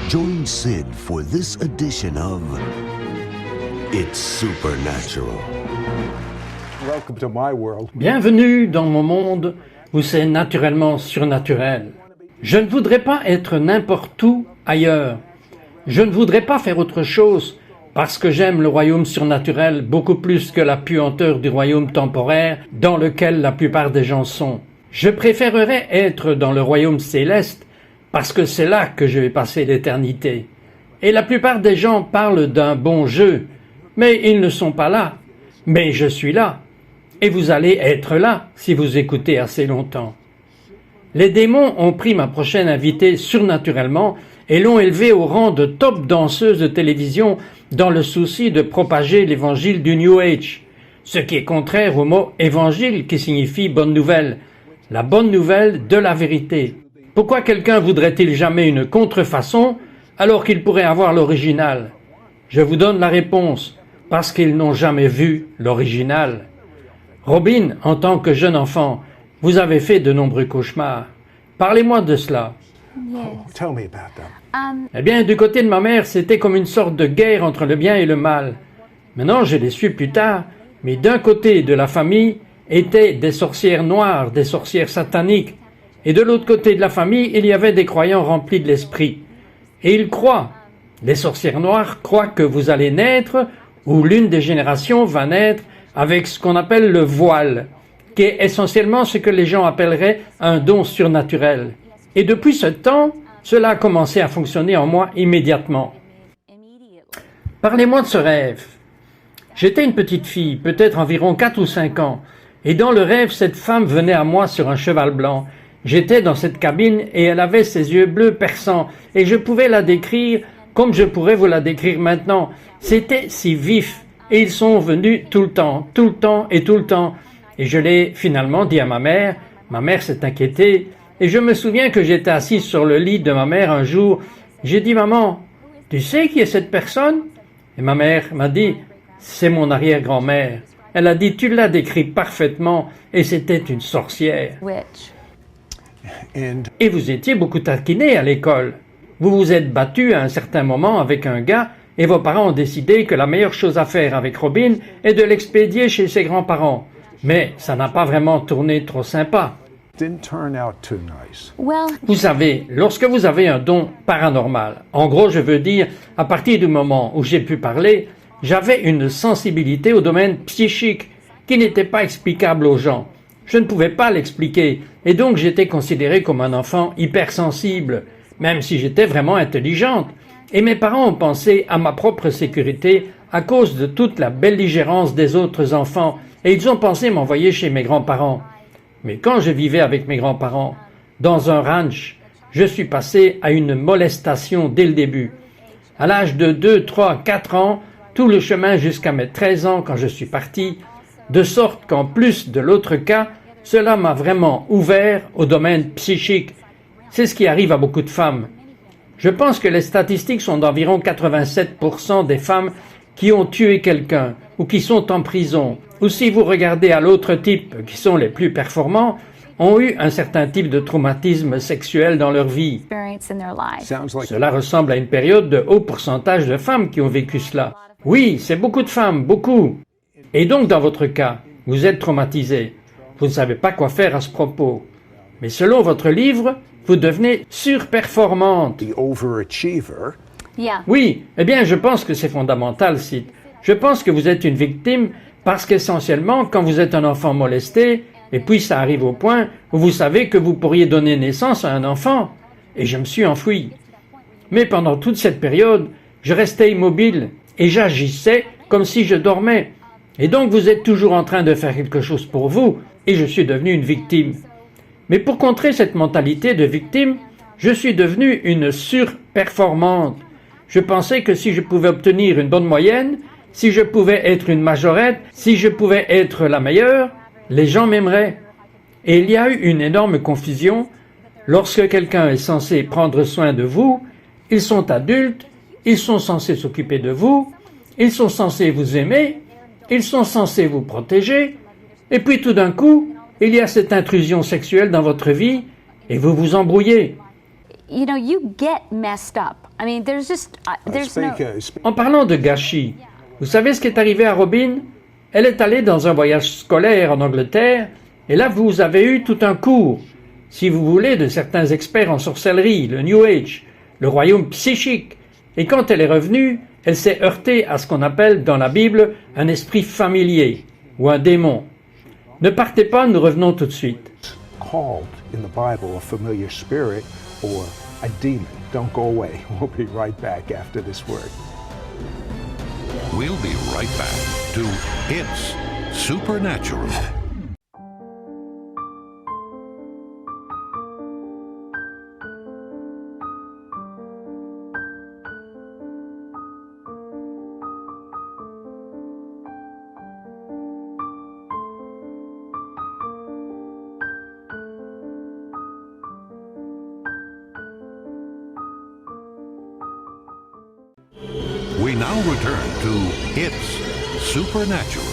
Join Sid for this edition of It's Supernatural. Welcome to my world. Bienvenue dans mon monde où c'est naturellement surnaturel. Je ne voudrais pas être n'importe où ailleurs. Je ne voudrais pas faire autre chose parce que j'aime le royaume surnaturel beaucoup plus que la puanteur du royaume temporaire dans lequel la plupart des gens sont. Je préférerais être dans le royaume céleste parce que c'est là que je vais passer l'éternité. Et la plupart des gens parlent d'un bon jeu, mais ils ne sont pas là. Mais je suis là. Et vous allez être là si vous écoutez assez longtemps. Les démons ont pris ma prochaine invitée surnaturellement et l'ont élevée au rang de top danseuse de télévision dans le souci de propager l'évangile du New Age, ce qui est contraire au mot évangile qui signifie bonne nouvelle, la bonne nouvelle de la vérité. Pourquoi quelqu'un voudrait-il jamais une contrefaçon alors qu'il pourrait avoir l'original? Je vous donne la réponse, parce qu'ils n'ont jamais vu l'original. Robin, en tant que jeune enfant, vous avez fait de nombreux cauchemars. Parlez-moi de cela. Tell me about them. Eh bien, du côté de ma mère, c'était comme une sorte de guerre entre le bien et le mal. Maintenant, je l'ai su plus tard, mais d'un côté de la famille étaient des sorcières noires, des sorcières sataniques, et de l'autre côté de la famille, il y avait des croyants remplis de l'esprit. Et ils croient. Les sorcières noires croient que vous allez naître, ou l'une des générations va naître, avec ce qu'on appelle le voile, qui est essentiellement ce que les gens appelleraient un don surnaturel. Et depuis ce temps, cela a commencé à fonctionner en moi immédiatement. Parlez-moi de ce rêve. J'étais une petite fille, peut-être environ 4 ou 5 ans, et dans le rêve, cette femme venait à moi sur un cheval blanc. J'étais dans cette cabine et elle avait ses yeux bleus perçants, et je pouvais la décrire comme je pourrais vous la décrire maintenant. C'était si vif, et ils sont venus tout le temps, et tout le temps. Et je l'ai finalement dit à ma mère s'est inquiétée, et je me souviens que j'étais assise sur le lit de ma mère un jour. J'ai dit, maman, tu sais qui est cette personne? Et ma mère m'a dit, c'est mon arrière-grand-mère. Elle a dit, tu l'as décrit parfaitement, et c'était une sorcière. And Et vous étiez beaucoup taquiné à l'école. Vous vous êtes battu à un certain moment avec un gars, et vos parents ont décidé que la meilleure chose à faire avec Robin est de l'expédier chez ses grands-parents. Mais ça n'a pas vraiment tourné trop sympa. didn't turn out too nice. Vous savez, lorsque vous avez un don paranormal, en gros je veux dire, à partir du moment où j'ai pu parler, j'avais une sensibilité au domaine psychique qui n'était pas explicable aux gens. Je ne pouvais pas l'expliquer, et donc j'étais considéré comme un enfant hypersensible, même si j'étais vraiment intelligente. Et mes parents ont pensé à ma propre sécurité à cause de toute la belligérance des autres enfants, et ils ont pensé m'envoyer chez mes grands-parents. Mais quand je vivais avec mes grands-parents, dans un ranch, je suis passé à une molestation dès le début. À l'âge de 2, 3, 4 ans, tout le chemin jusqu'à mes 13 ans quand je suis parti, de sorte qu'en plus de l'autre cas, cela m'a vraiment ouvert au domaine psychique. C'est ce qui arrive à beaucoup de femmes. Je pense que les statistiques sont d'environ 87% des femmes qui ont tué quelqu'un ou qui sont en prison. Ou si vous regardez à l'autre type, qui sont les plus performants, ont eu un certain type de traumatisme sexuel dans leur vie. Sounds like Cela ressemble à une période de haut pourcentage de femmes qui ont vécu cela. Oui, c'est beaucoup de femmes, beaucoup. Et donc, dans votre cas, vous êtes traumatisé. Vous ne savez pas quoi faire à ce propos. Mais selon votre livre, vous devenez surperformante. the overachiever. Oui, eh bien, je pense que c'est fondamental, Sid. Je pense que vous êtes une victime parce qu'essentiellement, quand vous êtes un enfant molesté, et puis ça arrive au point où vous savez que vous pourriez donner naissance à un enfant, et je me suis enfui. Mais pendant toute cette période, je restais immobile et j'agissais comme si je dormais. Et donc vous êtes toujours en train de faire quelque chose pour vous, et je suis devenu une victime. Mais pour contrer cette mentalité de victime, je suis devenu une surperformante. Je pensais que si je pouvais obtenir une bonne moyenne, si je pouvais être une majorette, si je pouvais être la meilleure, les gens m'aimeraient. Et il y a eu une énorme confusion. Lorsque quelqu'un est censé prendre soin de vous, ils sont adultes, ils sont censés s'occuper de vous, ils sont censés vous aimer, ils sont censés vous protéger, et puis tout d'un coup, il y a cette intrusion sexuelle dans votre vie, et vous vous embrouillez. you know, you get messed up. I mean, there's no... En parlant de gâchis, vous savez ce qui est arrivé à Robin? Elle est allée dans un voyage scolaire en Angleterre, et là vous avez eu tout un cours, si vous voulez, de certains experts en sorcellerie, le New Age, le royaume psychique. Et quand elle est revenue, elle s'est heurtée à ce qu'on appelle dans la Bible un esprit familier, ou un démon. Ne partez pas, nous revenons tout de suite. Called in the Bible a familiar spirit or a demon. Don't go away. We'll be right back after this word. We'll be right back to It's Supernatural. We now return to It's Supernatural.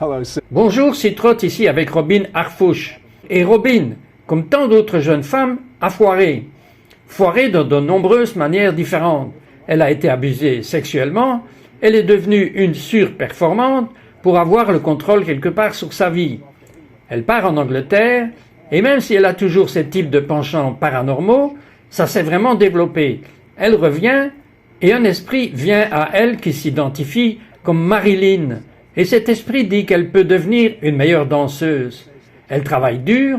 Hello, Bonjour, Citrotte ici avec Robin Harfouche. Et Robin, comme tant d'autres jeunes femmes, a foiré. Foiré dans de nombreuses manières différentes. Elle a été abusée sexuellement, elle est devenue une surperformante pour avoir le contrôle quelque part sur sa vie. Elle part en Angleterre, et même si elle a toujours ce type de penchants paranormaux, ça s'est vraiment développé. Elle revient, et un esprit vient à elle qui s'identifie comme Marilyn. Et cet esprit dit qu'elle peut devenir une meilleure danseuse. Elle travaille dur,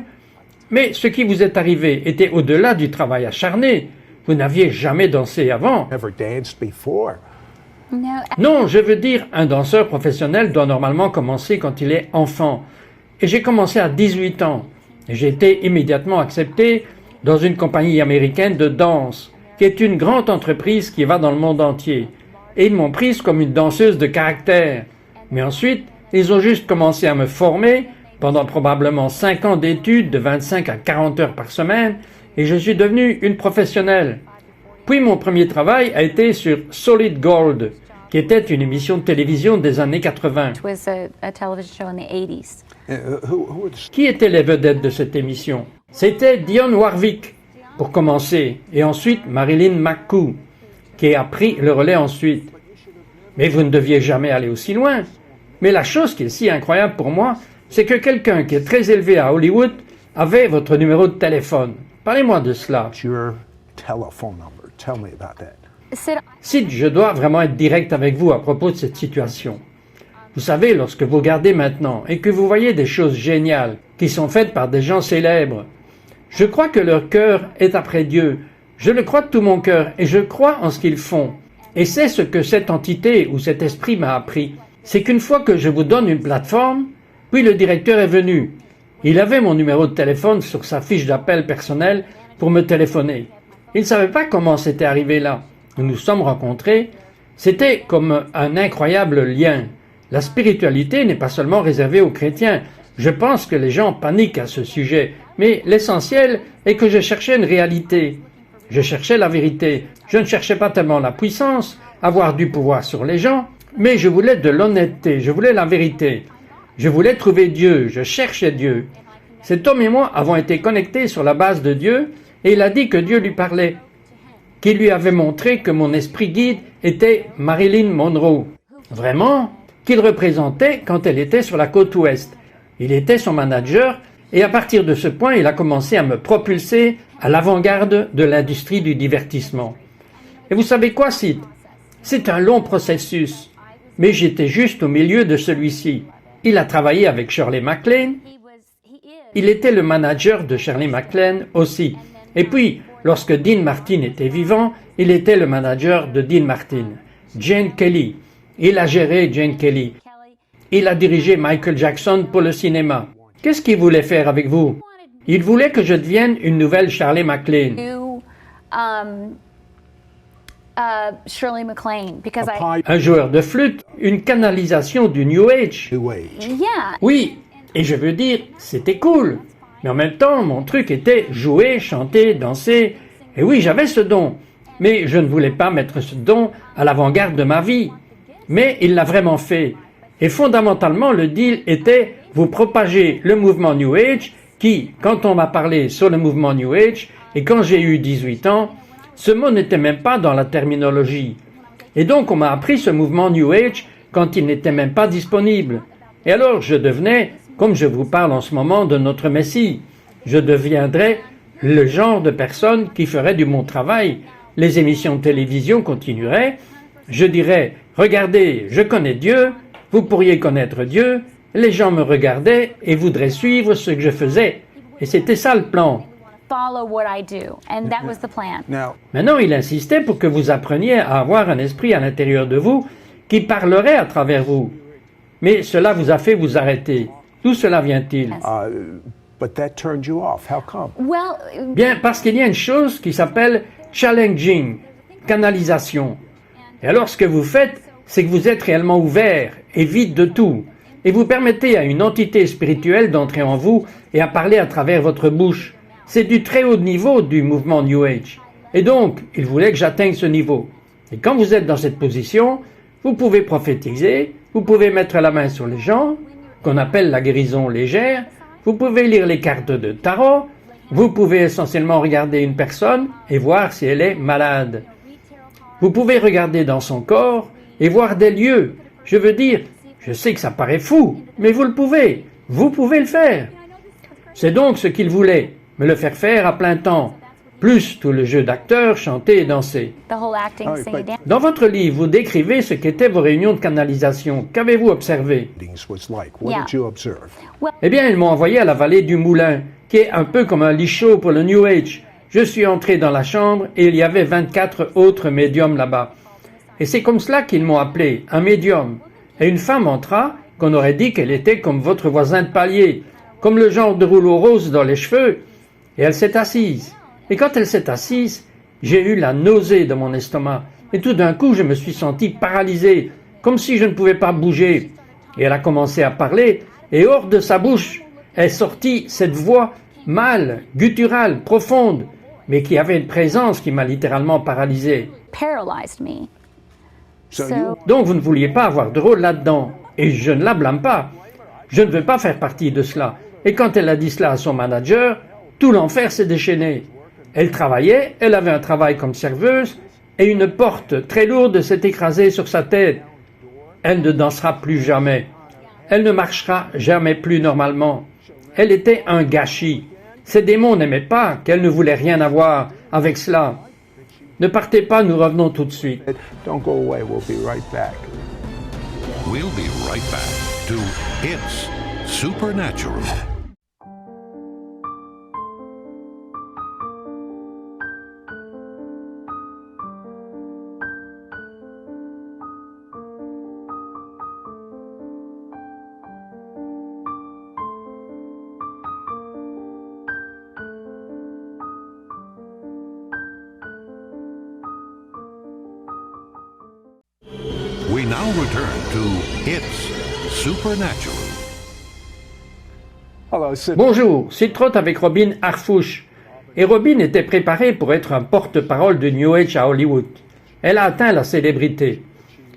mais ce qui vous est arrivé était au-delà du travail acharné. Vous n'aviez jamais dansé avant. never danced before. No, Non, je veux dire, un danseur professionnel doit normalement commencer quand il est enfant. Et j'ai commencé à 18 ans. Et j'ai été immédiatement accepté dans une compagnie américaine de danse, qui est une grande entreprise qui va dans le monde entier. Et ils m'ont prise comme une danseuse de caractère. Mais ensuite, ils ont juste commencé à me former pendant probablement 5 ans d'études de 25 à 40 heures par semaine, et je suis devenu une professionnelle. Puis mon premier travail a été sur Solid Gold, qui était une émission de télévision des années 80. it was a television show in the 80s. Who would Qui étaient les vedettes de cette émission? C'était Dionne Warwick, pour commencer, et ensuite Marilyn McCoo, qui a pris le relais ensuite. Mais vous ne deviez jamais aller aussi loin. Mais la chose qui est si incroyable pour moi, c'est que quelqu'un qui est très élevé à Hollywood avait votre numéro de téléphone. Parlez-moi de cela. your telephone number? Tell me about that. Sid, Sid, je dois vraiment être direct avec vous à propos de cette situation. Vous savez, lorsque vous regardez maintenant et que vous voyez des choses géniales qui sont faites par des gens célèbres, je crois que leur cœur est après Dieu. Je le crois de tout mon cœur et je crois en ce qu'ils font. Et c'est ce que cette entité ou cet esprit m'a appris. C'est qu'une fois que je vous donne une plateforme, puis le directeur est venu. Il avait mon numéro de téléphone sur sa fiche d'appel personnelle pour me téléphoner. Il ne savait pas comment c'était arrivé là. Nous nous sommes rencontrés. C'était comme un incroyable lien. La spiritualité n'est pas seulement réservée aux chrétiens. Je pense que les gens paniquent à ce sujet. Mais l'essentiel est que je cherchais une réalité. Je cherchais la vérité. Je ne cherchais pas tellement la puissance, avoir du pouvoir sur les gens, mais je voulais de l'honnêteté, je voulais la vérité. Je voulais trouver Dieu, je cherchais Dieu. Cet homme et moi avons été connectés sur la base de Dieu, et il a dit que Dieu lui parlait, qu'il lui avait montré que mon esprit guide était Marilyn Monroe. Vraiment, qu'il représentait quand elle était sur la côte ouest. Il était son manager, et à partir de ce point, il a commencé à me propulser à l'avant-garde de l'industrie du divertissement. Et vous savez quoi, Sid? C'est un long processus, mais j'étais juste au milieu de celui-ci. Il a travaillé avec Shirley MacLaine. Il était le manager de Shirley MacLaine aussi. Et puis, lorsque Dean Martin était vivant, il était le manager de Dean Martin. Jane Kelly. Il a géré Jane Kelly. Il a dirigé Michael Jackson pour le cinéma. Qu'est-ce qu'il voulait faire avec vous? Il voulait que je devienne une nouvelle Shirley MacLaine. to Shirley MacLaine because Un joueur de flûte, une canalisation du New Age. New Age. yeah, Oui, et je veux dire, c'était cool. Mais en même temps, mon truc était jouer, chanter, danser. Et oui, j'avais ce don. Mais je ne voulais pas mettre ce don à l'avant-garde de ma vie. Mais il l'a vraiment fait. Et fondamentalement, le deal était, vous propagez le mouvement New Age qui, quand on m'a parlé sur le mouvement New Age, et quand j'ai eu 18 ans, ce mot n'était même pas dans la terminologie. Et donc on m'a appris ce mouvement New Age quand il n'était même pas disponible. Et alors je devenais, comme je vous parle en ce moment de notre Messie, je deviendrais le genre de personne qui ferait du bon travail. Les émissions de télévision continueraient. Je dirais, regardez, je connais Dieu, vous pourriez connaître Dieu. Les gens me regardaient et voudraient suivre ce que je faisais. Et c'était ça le plan. Follow what I do. And that was the plan. Now, Maintenant, il insistait pour que vous appreniez à avoir un esprit à l'intérieur de vous qui parlerait à travers vous. Mais cela vous a fait vous arrêter. D'où cela vient-il? but that turned you off. How come? Well, Bien, parce qu'il y a une chose qui s'appelle challenging, canalisation. Et alors, ce que vous faites, c'est que vous êtes réellement ouvert et vide de tout. Et vous permettez à une entité spirituelle d'entrer en vous et à parler à travers votre bouche. C'est du très haut niveau du mouvement New Age. Et donc, il voulait que j'atteigne ce niveau. Et quand vous êtes dans cette position, vous pouvez prophétiser, vous pouvez mettre la main sur les gens, qu'on appelle la guérison légère, vous pouvez lire les cartes de tarot, vous pouvez essentiellement regarder une personne et voir si elle est malade. Vous pouvez regarder dans son corps et voir des lieux. Je veux dire, je sais que ça paraît fou, mais vous pouvez le faire. C'est donc ce qu'il voulait, me le faire faire à plein temps, plus tout le jeu d'acteur, chanter et danser. the whole acting, singing, dancing. Dans votre livre, vous décrivez ce qu'étaient vos réunions de canalisation. Qu'avez-vous observé? Meetings was like. What Yeah. did you observe? Eh bien, ils m'ont envoyé à la vallée du Moulin, qui est un peu comme un lit chaud pour le New Age. Je suis entré dans la chambre et il y avait 24 autres médiums là-bas. Et c'est comme cela qu'ils m'ont appelé, un médium. Et une femme entra, qu'on aurait dit qu'elle était comme votre voisin de palier, comme le genre de rouleau rose dans les cheveux, et elle s'est assise. Et quand elle s'est assise, j'ai eu la nausée dans mon estomac, et tout d'un coup je me suis senti paralysé, comme si je ne pouvais pas bouger. Et elle a commencé à parler, et hors de sa bouche est sortie cette voix mâle, gutturale, profonde, mais qui avait une présence qui m'a littéralement paralysé. Paralyzed me. So So- you Donc vous ne vouliez pas avoir de rôle là-dedans, et je ne la blâme pas. Je ne veux pas faire partie de cela. Et quand elle a dit cela à son manager, tout l'enfer s'est déchaîné. Elle travaillait, elle avait un travail comme serveuse, et une porte très lourde s'est écrasée sur sa tête. Elle ne dansera plus jamais. Elle ne marchera jamais plus normalement. Elle était un gâchis. Ces démons n'aimaient pas qu'elle ne voulait rien avoir avec cela. Ne partez pas, nous revenons tout de suite. don't go away. We'll be right back. We'll be right back to It's Supernatural. We now return to It's Supernatural. Hello, Sid. Bonjour, c'est Trott avec Robin Harfouche. Et Robin était préparée pour être un porte-parole de New Age à Hollywood. Elle a atteint la célébrité.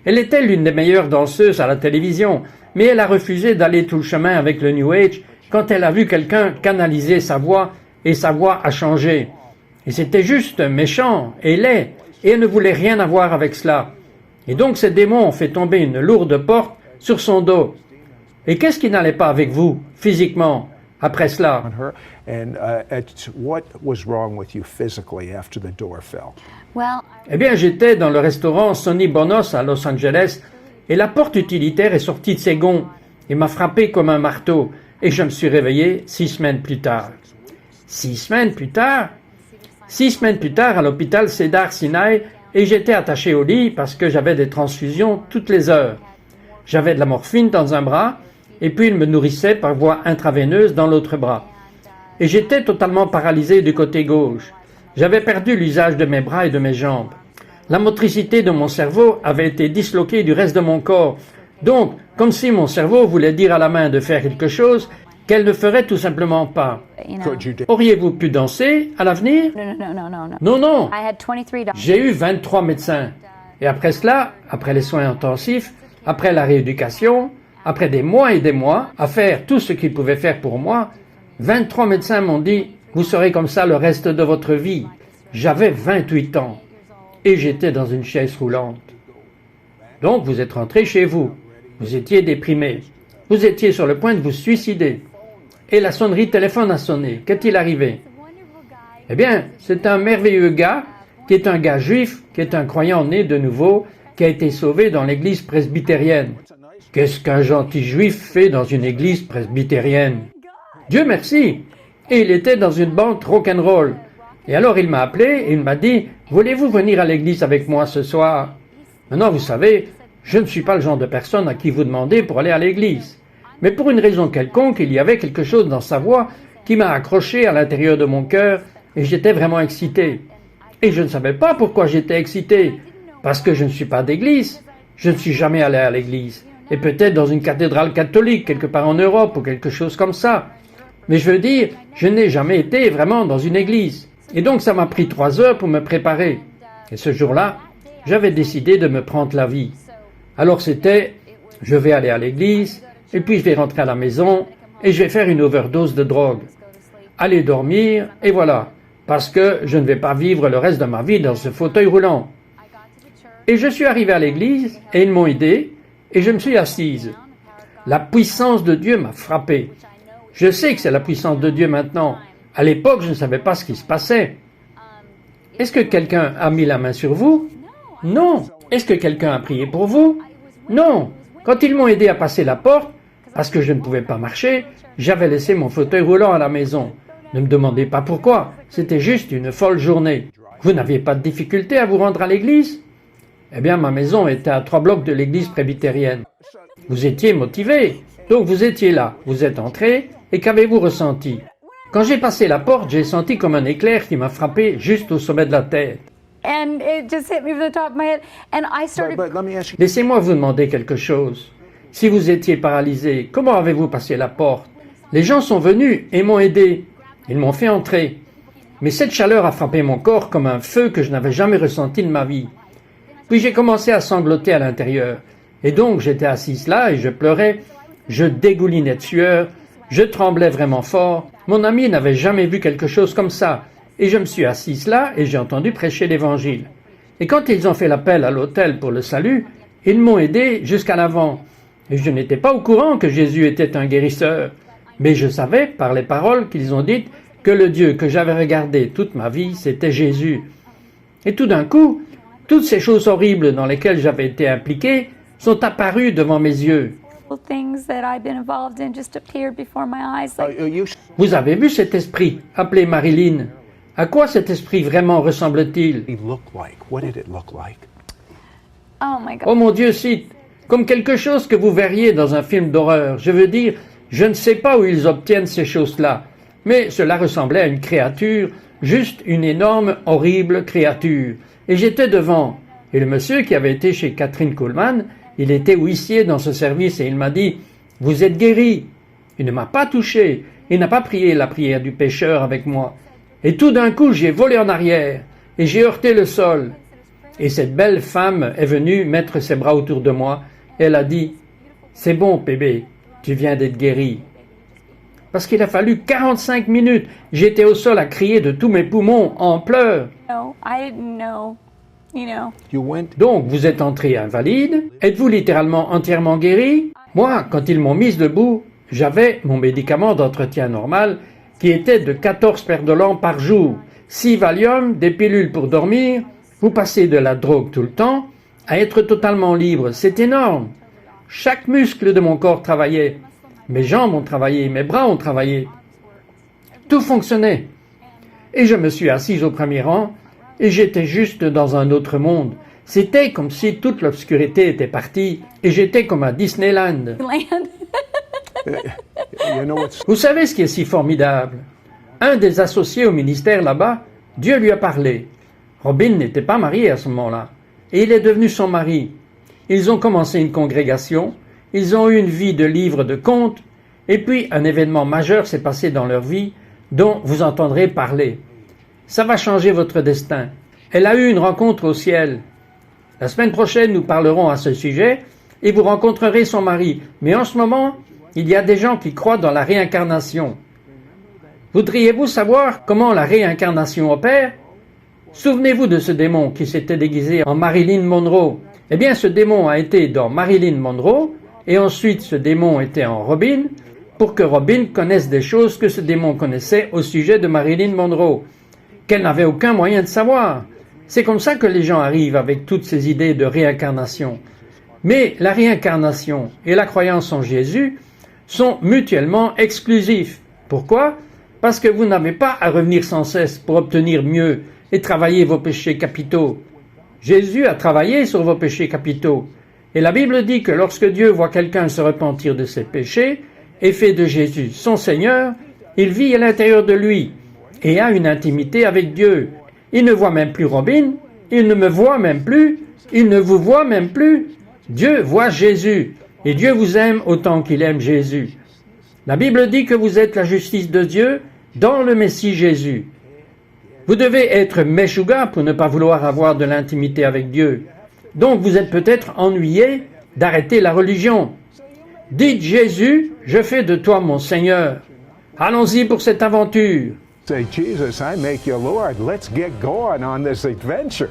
Elle était l'une des meilleures danseuses à la télévision, mais elle a refusé d'aller tout le chemin avec le New Age quand elle a vu quelqu'un canaliser sa voix et sa voix a changé. Et c'était juste méchant et laid, et elle ne voulait rien avoir avec cela. Et donc ces démons ont fait tomber une lourde porte sur son dos. Et qu'est-ce qui n'allait pas avec vous, physiquement, après cela? On her, and what was wrong with you physically after the door fell? Well, Eh bien, j'étais dans le restaurant Sonny Bonos à Los Angeles, et la porte utilitaire est sortie de ses gonds et m'a frappé comme un marteau, et je me suis réveillé 6 semaines plus tard. 6 semaines plus tard? 6 semaines plus tard, à l'hôpital Cedars-Sinai, et j'étais attaché au lit parce que j'avais des transfusions toutes les heures. J'avais de la morphine dans un bras, et puis il me nourrissait par voie intraveineuse dans l'autre bras. Et j'étais totalement paralysé du côté gauche. J'avais perdu l'usage de mes bras et de mes jambes. La motricité de mon cerveau avait été disloquée du reste de mon corps. Donc, comme si mon cerveau voulait dire à la main de faire quelque chose qu'elle ne ferait tout simplement pas. you know. Could you Auriez-vous pu danser à l'avenir? No. Non, non. I had 23 dollars. J'ai eu 23 médecins. Et après cela, après les soins intensifs, après la rééducation, après des mois et des mois à faire tout ce qu'ils pouvaient faire pour moi, 23 médecins m'ont dit, vous serez comme ça le reste de votre vie. J'avais 28 ans et j'étais dans une chaise roulante. Donc vous êtes rentré chez vous. Vous étiez déprimé. Vous étiez sur le point de vous suicider. Et la sonnerie de téléphone a sonné. Qu'est-il arrivé? Eh bien, c'est un merveilleux gars qui est un gars juif, qui est un croyant né de nouveau, qui a été sauvé dans l'église presbytérienne. Qu'est-ce qu'un gentil juif fait dans une église presbytérienne? Dieu merci! Et il était dans une banque rock'n'roll. Et alors il m'a appelé et il m'a dit, voulez-vous venir à l'église avec moi ce soir? Maintenant, vous savez, je ne suis pas le genre de personne à qui vous demandez pour aller à l'église. Mais pour une raison quelconque, il y avait quelque chose dans sa voix qui m'a accroché à l'intérieur de mon cœur et j'étais vraiment excité. Et je ne savais pas pourquoi j'étais excité, parce que je ne suis pas d'église. Je ne suis jamais allé à l'église. Et peut-être dans une cathédrale catholique, quelque part en Europe ou quelque chose comme ça. Mais je veux dire, je n'ai jamais été vraiment dans une église. Et donc ça m'a pris 3 heures pour me préparer. Et ce jour-là, j'avais décidé de me prendre la vie. Alors c'était, je vais aller à l'église, et puis je vais rentrer à la maison, et je vais faire une overdose de drogue. Aller dormir, et voilà. Parce que je ne vais pas vivre le reste de ma vie dans ce fauteuil roulant. Et je suis arrivé à l'église, et ils m'ont aidé, et je me suis assise. La puissance de Dieu m'a frappé. Je sais que c'est la puissance de Dieu maintenant. À l'époque, je ne savais pas ce qui se passait. Est-ce que quelqu'un a mis la main sur vous? Non. Est-ce que quelqu'un a prié pour vous? Non. Quand ils m'ont aidé à passer la porte, parce que je ne pouvais pas marcher, j'avais laissé mon fauteuil roulant à la maison. Ne me demandez pas pourquoi, c'était juste une folle journée. Vous n'aviez pas de difficulté à vous rendre à l'église? Eh bien, ma maison était à 3 blocs de l'église presbytérienne. Vous étiez motivé, donc vous étiez là, vous êtes entré, et qu'avez-vous ressenti? Quand j'ai passé la porte, j'ai senti comme un éclair qui m'a frappé juste au sommet de la tête. And it just hit me from the top of my head. And I started. But let me ask you. Laissez-moi vous demander quelque chose. Si vous étiez paralysé, comment avez-vous passé la porte? Les gens sont venus et m'ont aidé. Ils m'ont fait entrer. Mais cette chaleur a frappé mon corps comme un feu que je n'avais jamais ressenti de ma vie. Puis j'ai commencé à sangloter à l'intérieur. Et donc j'étais assise là et je pleurais. Je dégoulinais de sueur. Je tremblais vraiment fort. Mon ami n'avait jamais vu quelque chose comme ça. Et je me suis assise là et j'ai entendu prêcher l'Évangile. Et quand ils ont fait l'appel à l'autel pour le salut, ils m'ont aidé jusqu'à l'avant. Et je n'étais pas au courant que Jésus était un guérisseur. Mais je savais, par les paroles qu'ils ont dites, que le Dieu que j'avais regardé toute ma vie, c'était Jésus. Et tout d'un coup, toutes ces choses horribles dans lesquelles j'avais été impliqué sont apparues devant mes yeux. Things that I've been involved in just appeared before my eyes. Like, Vous avez vu cet esprit, appelé Marilyn? À quoi cet esprit vraiment ressemble-t-il? He looked like? What did it look like? oh my God. Oh mon Dieu, cite, comme quelque chose que vous verriez dans un film d'horreur. Je veux dire, je ne sais pas où ils obtiennent ces choses-là, mais cela ressemblait à une créature, juste une énorme, horrible créature. Et j'étais devant. Et le monsieur qui avait été chez Catherine Kuhlman, il était huissier dans ce service et il m'a dit « Vous êtes guéri ». Il ne m'a pas touché, il n'a pas prié la prière du pécheur avec moi. Et tout d'un coup, j'ai volé en arrière et j'ai heurté le sol. Et cette belle femme est venue mettre ses bras autour de moi. Elle a dit « C'est bon, bébé, tu viens d'être guéri ». Parce qu'il a fallu 45 minutes. J'étais au sol à crier de tous mes poumons, en pleurs. No, I didn't know. You know. You went. Donc, vous êtes entré invalide? Êtes-vous littéralement entièrement guéri? Moi, quand ils m'ont mise debout, j'avais mon médicament d'entretien normal qui était de 14 Perdolans par jour, 6 Valium, des pilules pour dormir. Vous passez de la drogue tout le temps à être totalement libre. C'est énorme. Chaque muscle de mon corps travaillait. Mes jambes ont travaillé, mes bras ont travaillé. Tout fonctionnait. Et je me suis assise au premier rang et j'étais juste dans un autre monde. C'était comme si toute l'obscurité était partie et j'étais comme à Disneyland. Land. You know what's Vous savez ce qui est si formidable? Un des associés au ministère là-bas, Dieu lui a parlé. Robin n'était pas marié à ce moment-là et il est devenu son mari. Ils ont commencé une congrégation, ils ont eu une vie de livre de contes et puis un événement majeur s'est passé dans leur vie dont vous entendrez parler. Ça va changer votre destin. Elle a eu une rencontre au ciel. La semaine prochaine, nous parlerons à ce sujet et vous rencontrerez son mari. Mais en ce moment, il y a des gens qui croient dans la réincarnation. Voudriez-vous savoir comment la réincarnation opère? Souvenez-vous de ce démon qui s'était déguisé en Marilyn Monroe. Eh bien, ce démon a été dans Marilyn Monroe, et ensuite ce démon était en Robin, pour que Robin connaisse des choses que ce démon connaissait au sujet de Marilyn Monroe, qu'elle n'avait aucun moyen de savoir. C'est comme ça que les gens arrivent avec toutes ces idées de réincarnation. Mais la réincarnation et la croyance en Jésus sont mutuellement exclusifs. Pourquoi? Parce que vous n'avez pas à revenir sans cesse pour obtenir mieux et travailler vos péchés capitaux. Jésus a travaillé sur vos péchés capitaux. Et la Bible dit que lorsque Dieu voit quelqu'un se repentir de ses péchés et fait de Jésus son Seigneur, il vit à l'intérieur de lui et a une intimité avec Dieu. Il ne voit même plus Robin, il ne me voit même plus, il ne vous voit même plus. Dieu voit Jésus et Dieu vous aime autant qu'il aime Jésus. La Bible dit que vous êtes la justice de Dieu dans le Messie Jésus. Vous devez être Meshuga pour ne pas vouloir avoir de l'intimité avec Dieu. Donc vous êtes peut-être ennuyé d'arrêter la religion. Dites Jésus, je fais de toi mon Seigneur. Allons-y pour cette aventure. Say, Jesus, I make you Lord. Let's get going on this adventure.